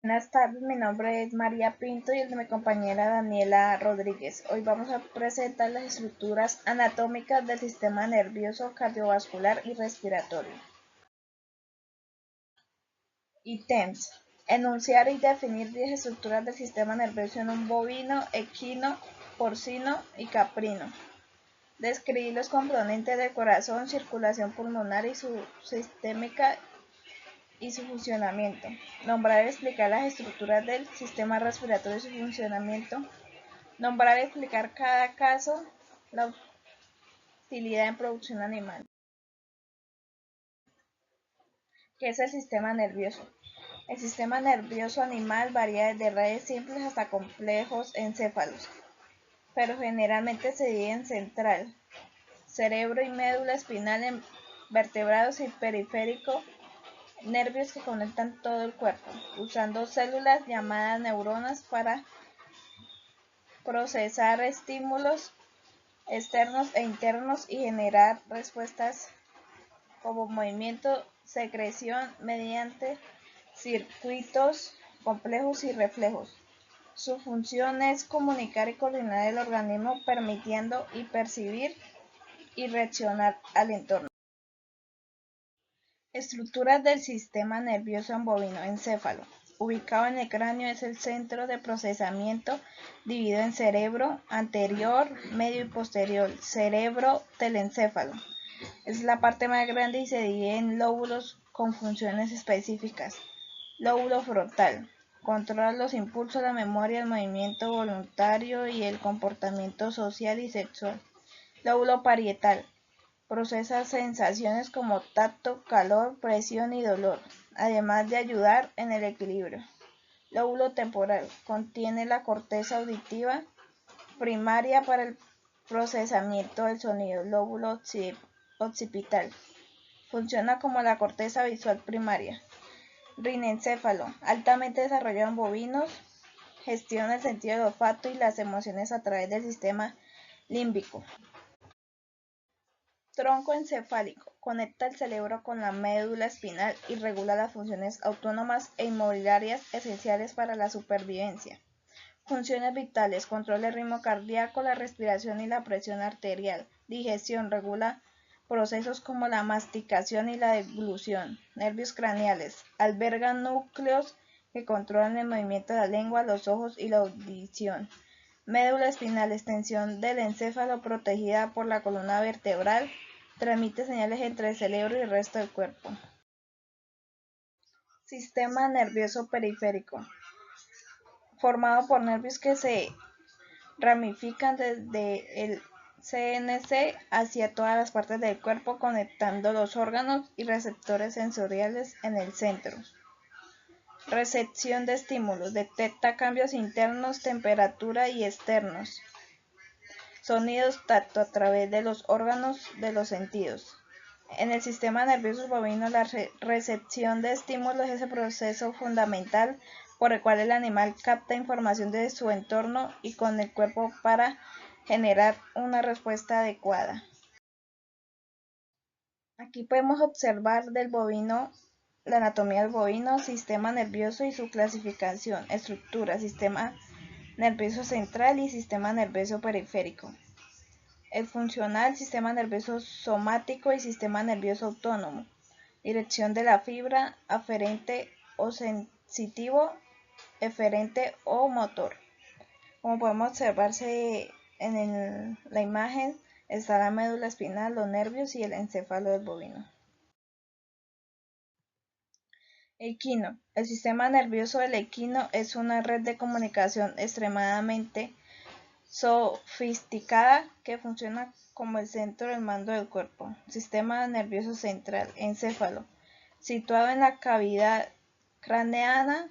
Buenas tardes, mi nombre es María Pinto y el de mi compañera Daniela Rodríguez. Hoy vamos a presentar las estructuras anatómicas del sistema nervioso, cardiovascular y respiratorio. Ítems. Enunciar y definir 10 estructuras del sistema nervioso en un bovino, equino, porcino y caprino. Describir los componentes del corazón, circulación pulmonar y su sistémica y su funcionamiento. Nombrar y explicar las estructuras del sistema respiratorio y su funcionamiento. Nombrar y explicar cada caso, la utilidad en producción animal. ¿Qué es el sistema nervioso? El sistema nervioso animal varía desde redes simples hasta complejos encéfalos, pero generalmente se divide en central, cerebro y médula espinal, en vertebrados y periférico, nervios que conectan todo el cuerpo, usando células llamadas neuronas para procesar estímulos externos e internos y generar respuestas como movimiento, secreción mediante circuitos complejos y reflejos. Su función es comunicar y coordinar el organismo, permitiendo y percibir y reaccionar al entorno. Estructuras del sistema nervioso en bovino. Encéfalo. Ubicado en el cráneo, es el centro de procesamiento, dividido en cerebro anterior, medio y posterior. Cerebro telencéfalo. Es la parte más grande y se divide en lóbulos con funciones específicas. Lóbulo frontal. Controla los impulsos, la memoria, el movimiento voluntario y el comportamiento social y sexual. Lóbulo parietal. Procesa sensaciones como tacto, calor, presión y dolor, además de ayudar en el equilibrio. Lóbulo temporal. Contiene la corteza auditiva primaria para el procesamiento del sonido. Lóbulo occipital. Funciona como la corteza visual primaria. Rinencéfalo. Altamente desarrollado en bovinos. Gestiona el sentido del olfato y las emociones a través del sistema límbico. Tronco encefálico. Conecta el cerebro con la médula espinal y regula las funciones autónomas e inmobiliarias esenciales para la supervivencia. Funciones vitales. Controla el ritmo cardíaco, la respiración y la presión arterial. Digestión. Regula procesos como la masticación y la deglución. Nervios craneales. Albergan núcleos que controlan el movimiento de la lengua, los ojos y la audición. Médula espinal. Extensión del encéfalo protegida por la columna vertebral. Transmite señales entre el cerebro y el resto del cuerpo. Sistema nervioso periférico. Formado por nervios que se ramifican desde el CNC hacia todas las partes del cuerpo, conectando los órganos y receptores sensoriales en el centro. Recepción de estímulos. Detecta cambios internos, temperatura y externos. Sonidos, tacto a través de los órganos de los sentidos. En el sistema nervioso bovino, la recepción de estímulos es el proceso fundamental por el cual el animal capta información de su entorno y con el cuerpo para generar una respuesta adecuada. Aquí podemos observar del bovino, la anatomía del bovino, sistema nervioso y su clasificación, estructura, sistema nervioso central y sistema nervioso periférico. El funcional, sistema nervioso somático y sistema nervioso autónomo. Dirección de la fibra, aferente o sensitivo, eferente o motor. Como podemos observarse en la imagen, está la médula espinal, los nervios y el encéfalo del bovino. Equino. El sistema nervioso del equino es una red de comunicación extremadamente sofisticada que funciona como el centro del mando del cuerpo. Sistema nervioso central, encéfalo, situado en la cavidad craneana,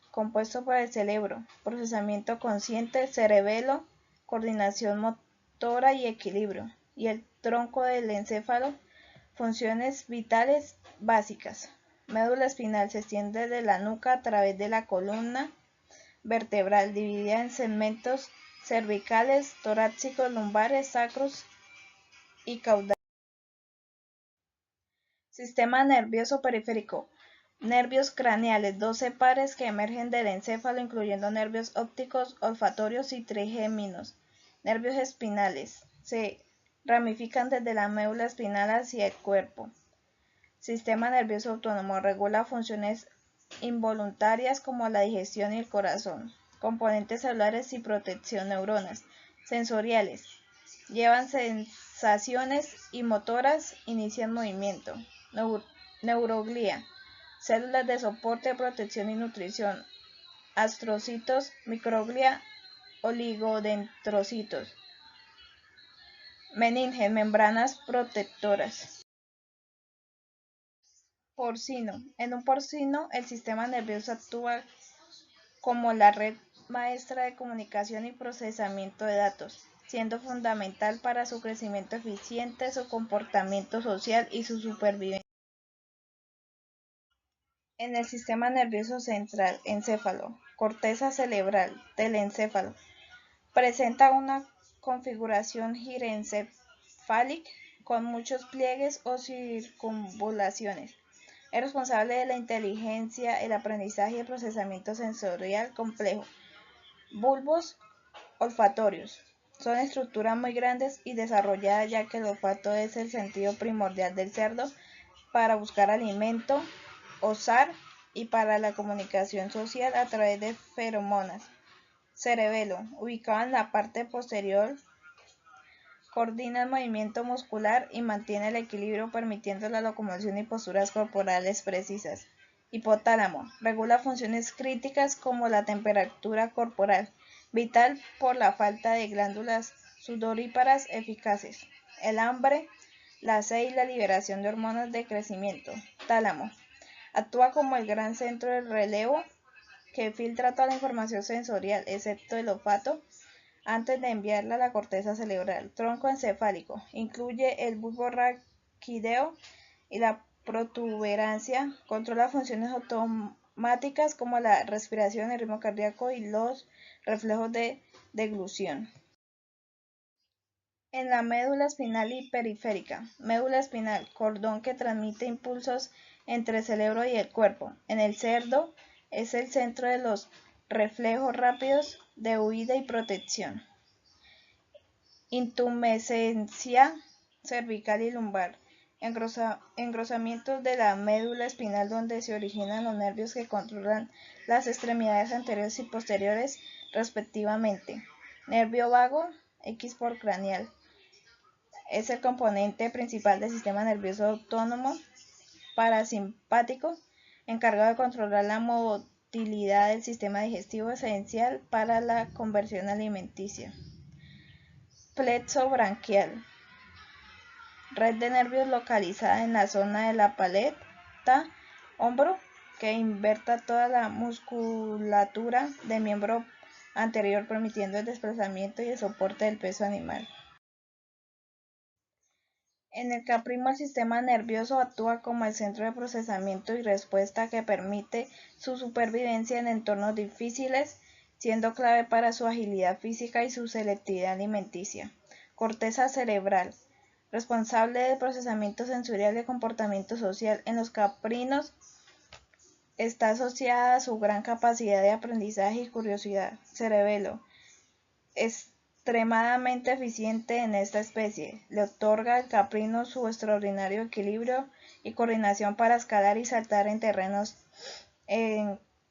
compuesto por el cerebro, procesamiento consciente, cerebelo, coordinación motora y equilibrio, y el tronco del encéfalo, funciones vitales básicas. Médula espinal se extiende de la nuca a través de la columna vertebral, dividida en segmentos cervicales, torácicos, lumbares, sacros y caudales. Sistema nervioso periférico. Nervios craneales, 12 pares que emergen del encéfalo, incluyendo nervios ópticos, olfatorios y trigéminos. Nervios espinales, se ramifican desde la médula espinal hacia el cuerpo. Sistema nervioso autónomo, regula funciones involuntarias como la digestión y el corazón. Componentes celulares y protección, neuronas. Sensoriales, llevan sensaciones y motoras, inician movimiento. Neuroglía, células de soporte, protección y nutrición. Astrocitos, microglia, oligodendrocitos. Meninges, membranas protectoras. Porcino. En un porcino, el sistema nervioso actúa como la red maestra de comunicación y procesamiento de datos, siendo fundamental para su crecimiento eficiente, su comportamiento social y su supervivencia. En el sistema nervioso central, encéfalo, corteza cerebral, telencéfalo, presenta una configuración girencefálica con muchos pliegues o circunvalaciones. Es responsable de la inteligencia, el aprendizaje y el procesamiento sensorial complejo. Bulbos olfatorios. Son estructuras muy grandes y desarrolladas, ya que el olfato es el sentido primordial del cerdo para buscar alimento, osar y para la comunicación social a través de feromonas. Cerebelo, ubicado en la parte posterior, coordina el movimiento muscular y mantiene el equilibrio, permitiendo la locomoción y posturas corporales precisas. Hipotálamo, regula funciones críticas como la temperatura corporal, vital por la falta de glándulas sudoríparas eficaces, el hambre, la sed y la liberación de hormonas de crecimiento. Tálamo, actúa como el gran centro de relevo que filtra toda la información sensorial, excepto el olfato, antes de enviarla a la corteza cerebral. Tronco encefálico, incluye el bulbo raquídeo y la protuberancia, controla funciones automáticas como la respiración, el ritmo cardíaco y los reflejos de deglución. En la médula espinal y periférica. Médula espinal, cordón que transmite impulsos entre el cerebro y el cuerpo. En el cerdo es el centro de los reflejos rápidos de huida y protección. Intumescencia cervical y lumbar. Engrosamientos de la médula espinal donde se originan los nervios que controlan las extremidades anteriores y posteriores respectivamente. Nervio vago, X por craneal. Es el componente principal del sistema nervioso autónomo parasimpático, encargado de controlar la motilidad del sistema digestivo, esencial para la conversión alimenticia. Plexo branquial, red de nervios localizada en la zona de la paleta hombro que inverta toda la musculatura del miembro anterior, permitiendo el desplazamiento y el soporte del peso animal. En el caprino, el sistema nervioso actúa como el centro de procesamiento y respuesta que permite su supervivencia en entornos difíciles, siendo clave para su agilidad física y su selectividad alimenticia. Corteza cerebral, responsable del procesamiento sensorial y el comportamiento social. En los caprinos está asociada a su gran capacidad de aprendizaje y curiosidad. Cerebelo, extremadamente eficiente en esta especie, le otorga al caprino su extraordinario equilibrio y coordinación para escalar y saltar en terrenos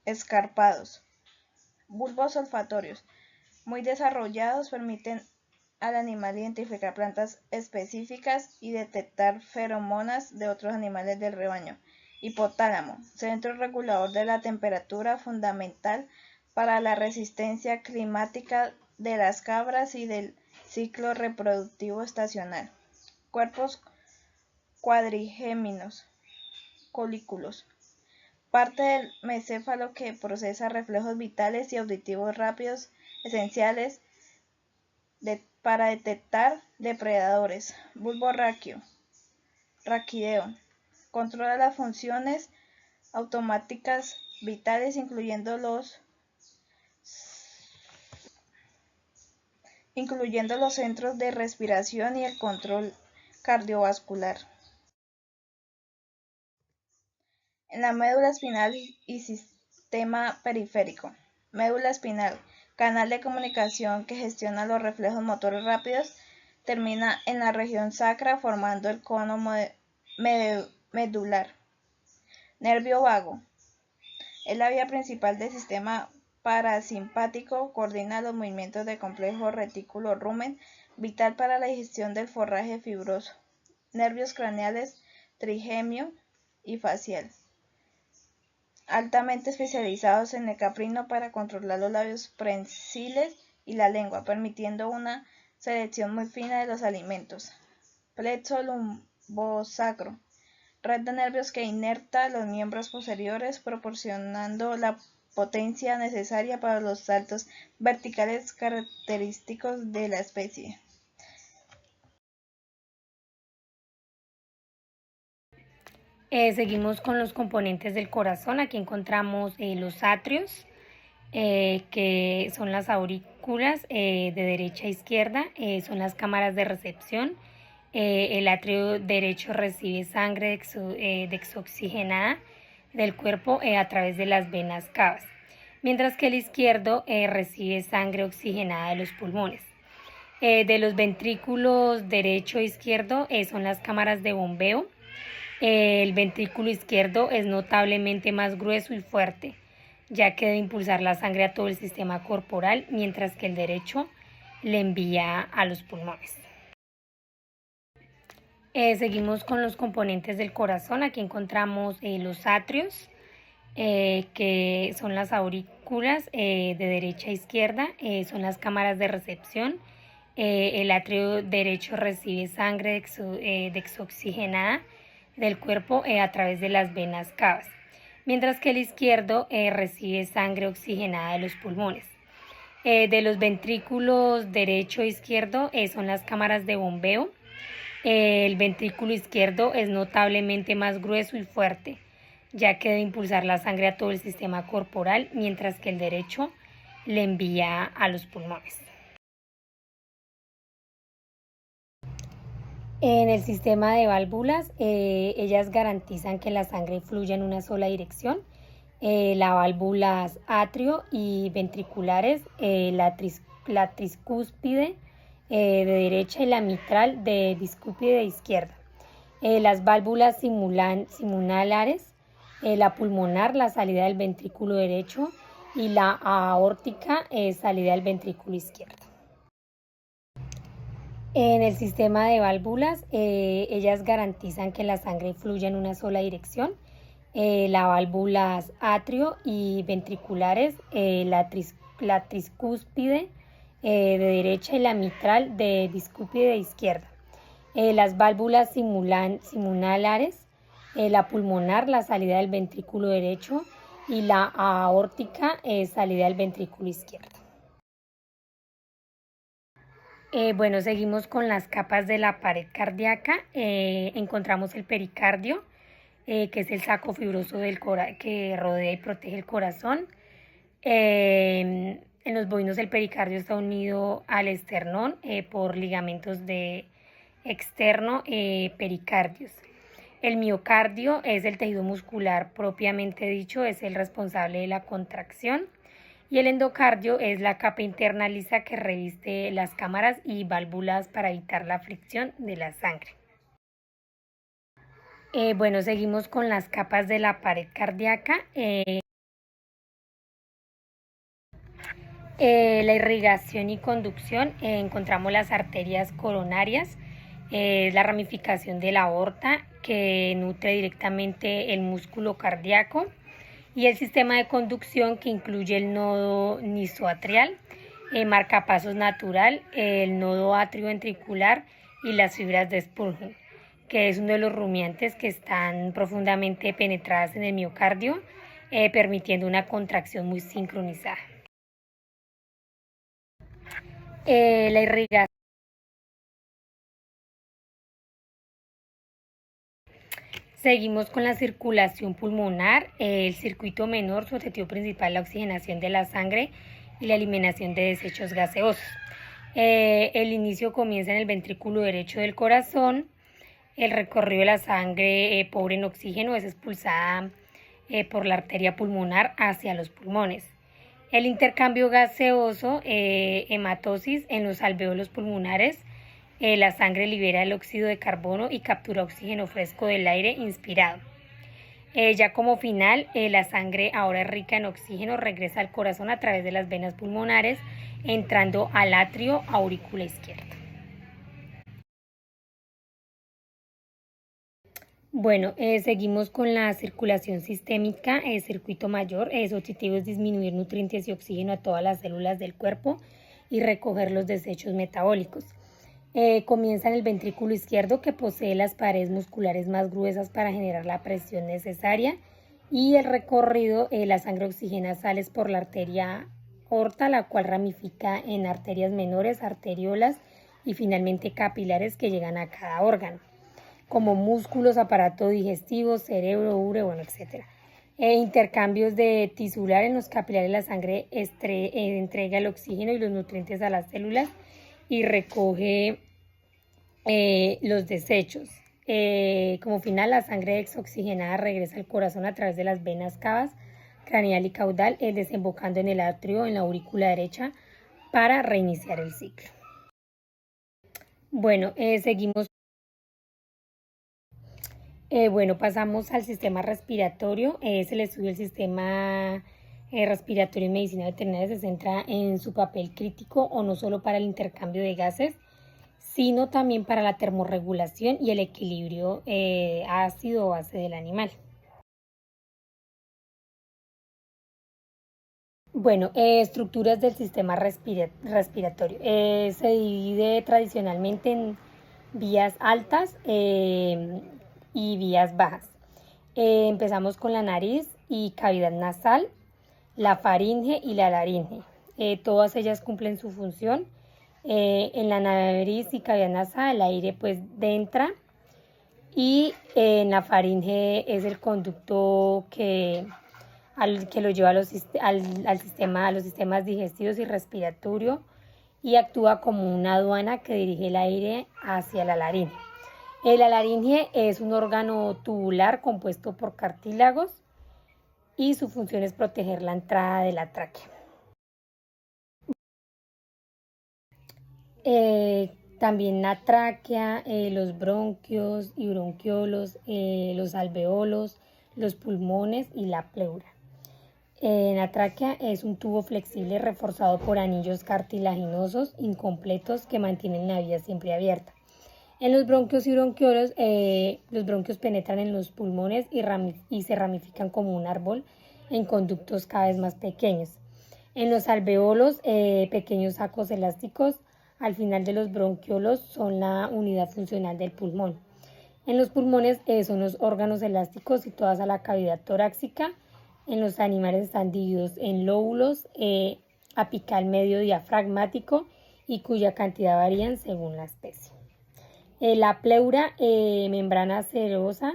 escarpados. Bulbos olfatorios, muy desarrollados, permiten al animal identificar plantas específicas y detectar feromonas de otros animales del rebaño. Hipotálamo, centro regulador de la temperatura, fundamental para la resistencia climática de las cabras y del ciclo reproductivo estacional. Cuerpos cuadrigéminos, colículos, parte del meséfalo que procesa reflejos vitales y auditivos rápidos, esenciales para detectar depredadores. Bulbo raquídeo, controla las funciones automáticas vitales, incluyendo los centros de respiración y el control cardiovascular. En la médula espinal y sistema periférico. Médula espinal, canal de comunicación que gestiona los reflejos motores rápidos, termina en la región sacra formando el cono medular. Nervio vago. Es la vía principal del sistema parasimpático, coordina los movimientos del complejo retículo rumen, vital para la digestión del forraje fibroso. Nervios craneales, trigemio y facial, altamente especializados en el caprino para controlar los labios prensiles y la lengua, permitiendo una selección muy fina de los alimentos. Plexo lumbosacro, red de nervios que inerta los miembros posteriores, proporcionando la potencia necesaria para los saltos verticales característicos de la especie. Seguimos con los componentes del corazón. Aquí encontramos los atrios, que son las aurículas de derecha a izquierda, son las cámaras de recepción. El atrio derecho recibe sangre desoxigenada del cuerpo a través de las venas cavas, mientras que el izquierdo recibe sangre oxigenada de los pulmones. De los ventrículos derecho e izquierdo son las cámaras de bombeo. El ventrículo izquierdo es notablemente más grueso y fuerte, ya que debe impulsar la sangre a todo el sistema corporal, mientras que el derecho le envía a los pulmones. Seguimos con los componentes del corazón. Aquí encontramos los atrios, que son las aurículas de derecha a izquierda, son las cámaras de recepción. El atrio derecho recibe sangre desoxigenada del cuerpo a través de las venas cavas, mientras que el izquierdo recibe sangre oxigenada de los pulmones. De los ventrículos derecho e izquierdo son las cámaras de bombeo. El ventrículo izquierdo es notablemente más grueso y fuerte, ya que debe impulsar la sangre a todo el sistema corporal, mientras que el derecho le envía a los pulmones. En el sistema de válvulas, ellas garantizan que la sangre fluya en una sola dirección. Las válvulas atrio y ventriculares, la tricúspide de derecha y la mitral de bicúspide de izquierda. Las válvulas simulares, la pulmonar, la salida del ventrículo derecho, y la aórtica, salida del ventrículo izquierdo. En el sistema de válvulas, ellas garantizan que la sangre fluya en una sola dirección. Las válvulas atrio y ventriculares, la tricúspide de derecha y la mitral de bicúspide de izquierda. Las válvulas simulares, la pulmonar, la salida del ventrículo derecho, y la aórtica, salida del ventrículo izquierdo. Bueno, seguimos con las capas de la pared cardíaca. Encontramos el pericardio, que es el saco fibroso que rodea y protege el corazón. En los bovinos el pericardio está unido al esternón por ligamentos de externo pericardios. El miocardio es el tejido muscular propiamente dicho, es el responsable de la contracción. Y el endocardio es la capa interna lisa que reviste las cámaras y válvulas para evitar la fricción de la sangre. Bueno, seguimos con las capas de la pared cardíaca. La irrigación y conducción, encontramos las arterias coronarias, la ramificación de la aorta que nutre directamente el músculo cardíaco, y el sistema de conducción que incluye el nodo nisoatrial, marcapasos natural, el nodo atrioventricular y las fibras de Purkinje, que es uno de los rumiantes que están profundamente penetradas en el miocardio, permitiendo una contracción muy sincronizada. La irrigación. Seguimos con la circulación pulmonar. El circuito menor, su objetivo principal, la oxigenación de la sangre y la eliminación de desechos gaseosos. El inicio comienza en el ventrículo derecho del corazón. El recorrido de la sangre pobre en oxígeno es expulsada por la arteria pulmonar hacia los pulmones. El intercambio gaseoso, hematosis en los alveolos pulmonares, la sangre libera el óxido de carbono y captura oxígeno fresco del aire inspirado. Ya como final, la sangre ahora rica en oxígeno regresa al corazón a través de las venas pulmonares, entrando al atrio aurícula izquierdo. Bueno, seguimos con la circulación sistémica, el circuito mayor. Su objetivo es disminuir nutrientes y oxígeno a todas las células del cuerpo y recoger los desechos metabólicos. Comienza en el ventrículo izquierdo, que posee las paredes musculares más gruesas para generar la presión necesaria, y el recorrido, la sangre oxigena sales por la arteria aorta, la cual ramifica en arterias menores, arteriolas y finalmente capilares que llegan a cada órgano, como músculos, aparato digestivo, cerebro, urea, etc. Intercambios de tisular en los capilares, la sangre entrega el oxígeno y los nutrientes a las células y recoge los desechos. Como final, la sangre exoxigenada regresa al corazón a través de las venas cavas, craneal y caudal, desembocando en el atrio, en la aurícula derecha, para reiniciar el ciclo. Bueno, seguimos. Pasamos al sistema respiratorio. El estudio del sistema respiratorio en medicina veterinaria se centra en su papel crítico, o no solo para el intercambio de gases, sino también para la termorregulación y el equilibrio ácido o base del animal. Bueno, estructuras del sistema respiratorio. Se divide tradicionalmente en vías altas y vías bajas. Empezamos con la nariz y cavidad nasal, la faringe y la laringe. Todas ellas cumplen su función. En la nariz y cavidad nasal el aire pues entra, y en la faringe es el conducto que lo lleva a los sistemas digestivos y respiratorio, y actúa como una aduana que dirige el aire hacia la laringe. La laringe es un órgano tubular compuesto por cartílagos y su función es proteger la entrada de la tráquea. También la tráquea, los bronquios y bronquiolos, los alveolos, los pulmones y la pleura. La tráquea es un tubo flexible reforzado por anillos cartilaginosos incompletos que mantienen la vía siempre abierta. En los bronquios y bronquiolos, los bronquios penetran en los pulmones y se ramifican como un árbol en conductos cada vez más pequeños. En los alveolos, pequeños sacos elásticos al final de los bronquiolos son la unidad funcional del pulmón. En los pulmones son los órganos elásticos situados a la cavidad torácica. En los animales están divididos en lóbulos, apical medio diafragmático, y cuya cantidad varía según la especie. La pleura, membrana cerosa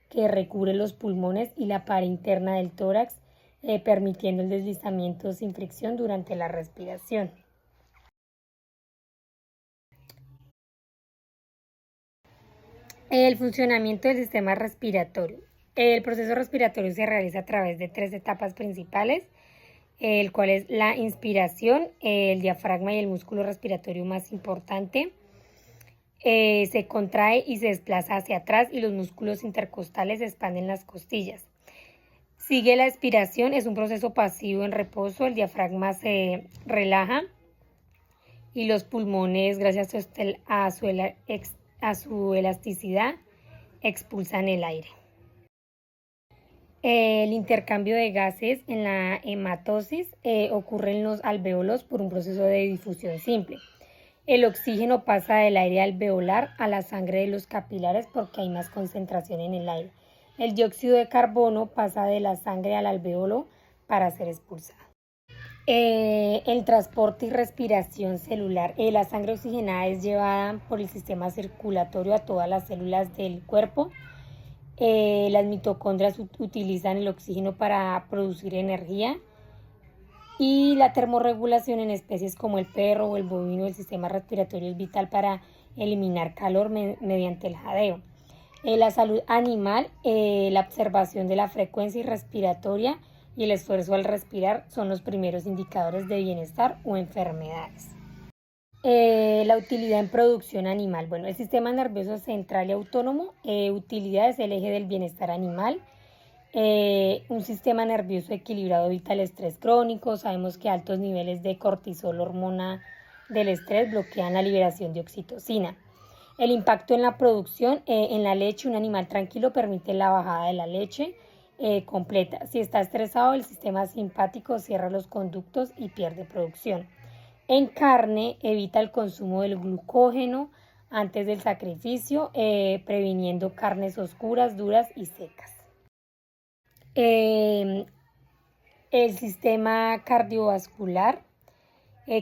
que recubre los pulmones y la pared interna del tórax, permitiendo el deslizamiento sin fricción durante la respiración. El funcionamiento del sistema respiratorio. El proceso respiratorio se realiza a través de 3 etapas principales, el cual es la inspiración, el diafragma y el músculo respiratorio más importante. Se contrae y se desplaza hacia atrás, y los músculos intercostales expanden las costillas. Sigue la expiración, es un proceso pasivo en reposo, el diafragma se relaja y los pulmones, gracias a su elasticidad, expulsan el aire. El intercambio de gases en la hematosis ocurre en los alveolos por un proceso de difusión simple. El oxígeno pasa del aire alveolar a la sangre de los capilares porque hay más concentración en el aire. El dióxido de carbono pasa de la sangre al alveolo para ser expulsado. El transporte y respiración celular. La sangre oxigenada es llevada por el sistema circulatorio a todas las células del cuerpo. Las mitocondrias utilizan el oxígeno para producir energía, y la termorregulación en especies como el perro o el bovino del sistema respiratorio es vital para eliminar calor mediante el jadeo. La salud animal, la observación de la frecuencia respiratoria y el esfuerzo al respirar son los primeros indicadores de bienestar o enfermedades. La utilidad en producción animal. Bueno, el sistema nervioso central y autónomo, utilidad es el eje del bienestar animal. Un sistema nervioso equilibrado evita el estrés crónico. Sabemos que altos niveles de cortisol, hormona del estrés, bloquean la liberación de oxitocina. El impacto en la producción, en la leche, un animal tranquilo permite la bajada de la leche completa. Si está estresado, el sistema simpático cierra los conductos y pierde producción. En carne, evita el consumo del glucógeno antes del sacrificio, previniendo carnes oscuras, duras y secas. El sistema cardiovascular,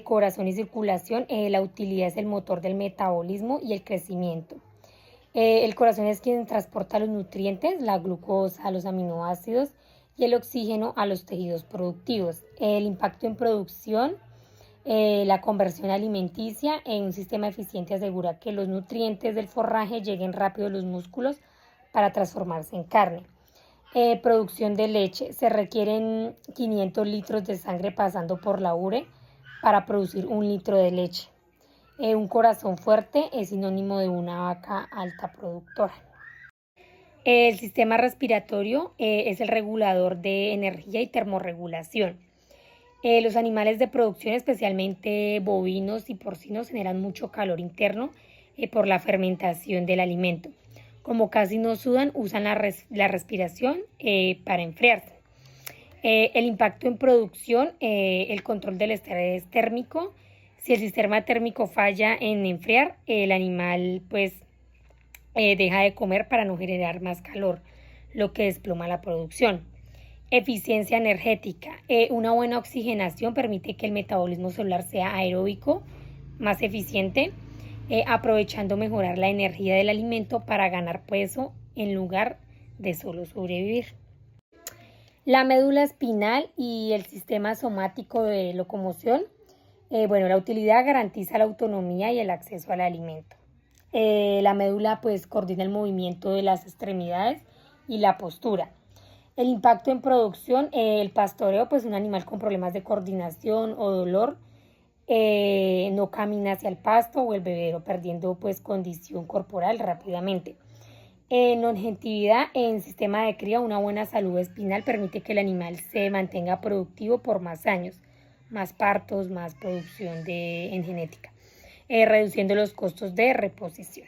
corazón y circulación, la utilidad es el motor del metabolismo y el crecimiento. El corazón es quien transporta los nutrientes, la glucosa, los aminoácidos y el oxígeno a los tejidos productivos. El impacto en producción, la conversión alimenticia en un sistema eficiente asegura que los nutrientes del forraje lleguen rápido a los músculos para transformarse en carne. Producción de leche. Se requieren 500 litros de sangre pasando por la urea para producir 1 litro de leche. Un corazón fuerte es sinónimo de una vaca alta productora. El sistema respiratorio es el regulador de energía y termorregulación. Los animales de producción, especialmente bovinos y porcinos, generan mucho calor interno por la fermentación del alimento. Como casi no sudan, usan la respiración para enfriarse. El impacto en producción, el control del estrés térmico. Si el sistema térmico falla en enfriar, el animal deja de comer para no generar más calor, lo que desploma la producción. Eficiencia energética. Una buena oxigenación permite que el metabolismo celular sea aeróbico, más eficiente, aprovechando mejorar la energía del alimento para ganar peso en lugar de solo sobrevivir. La médula espinal y el sistema somático de locomoción. La utilidad garantiza la autonomía y el acceso al alimento. La médula coordina el movimiento de las extremidades y la postura. El impacto en producción, el pastoreo, un animal con problemas de coordinación o dolor, no camina hacia el pasto o el bebedero, perdiendo condición corporal rápidamente. Longevidad en sistema de cría, una buena salud espinal permite que el animal se mantenga productivo por más años, más partos, más producción en genética, reduciendo los costos de reposición.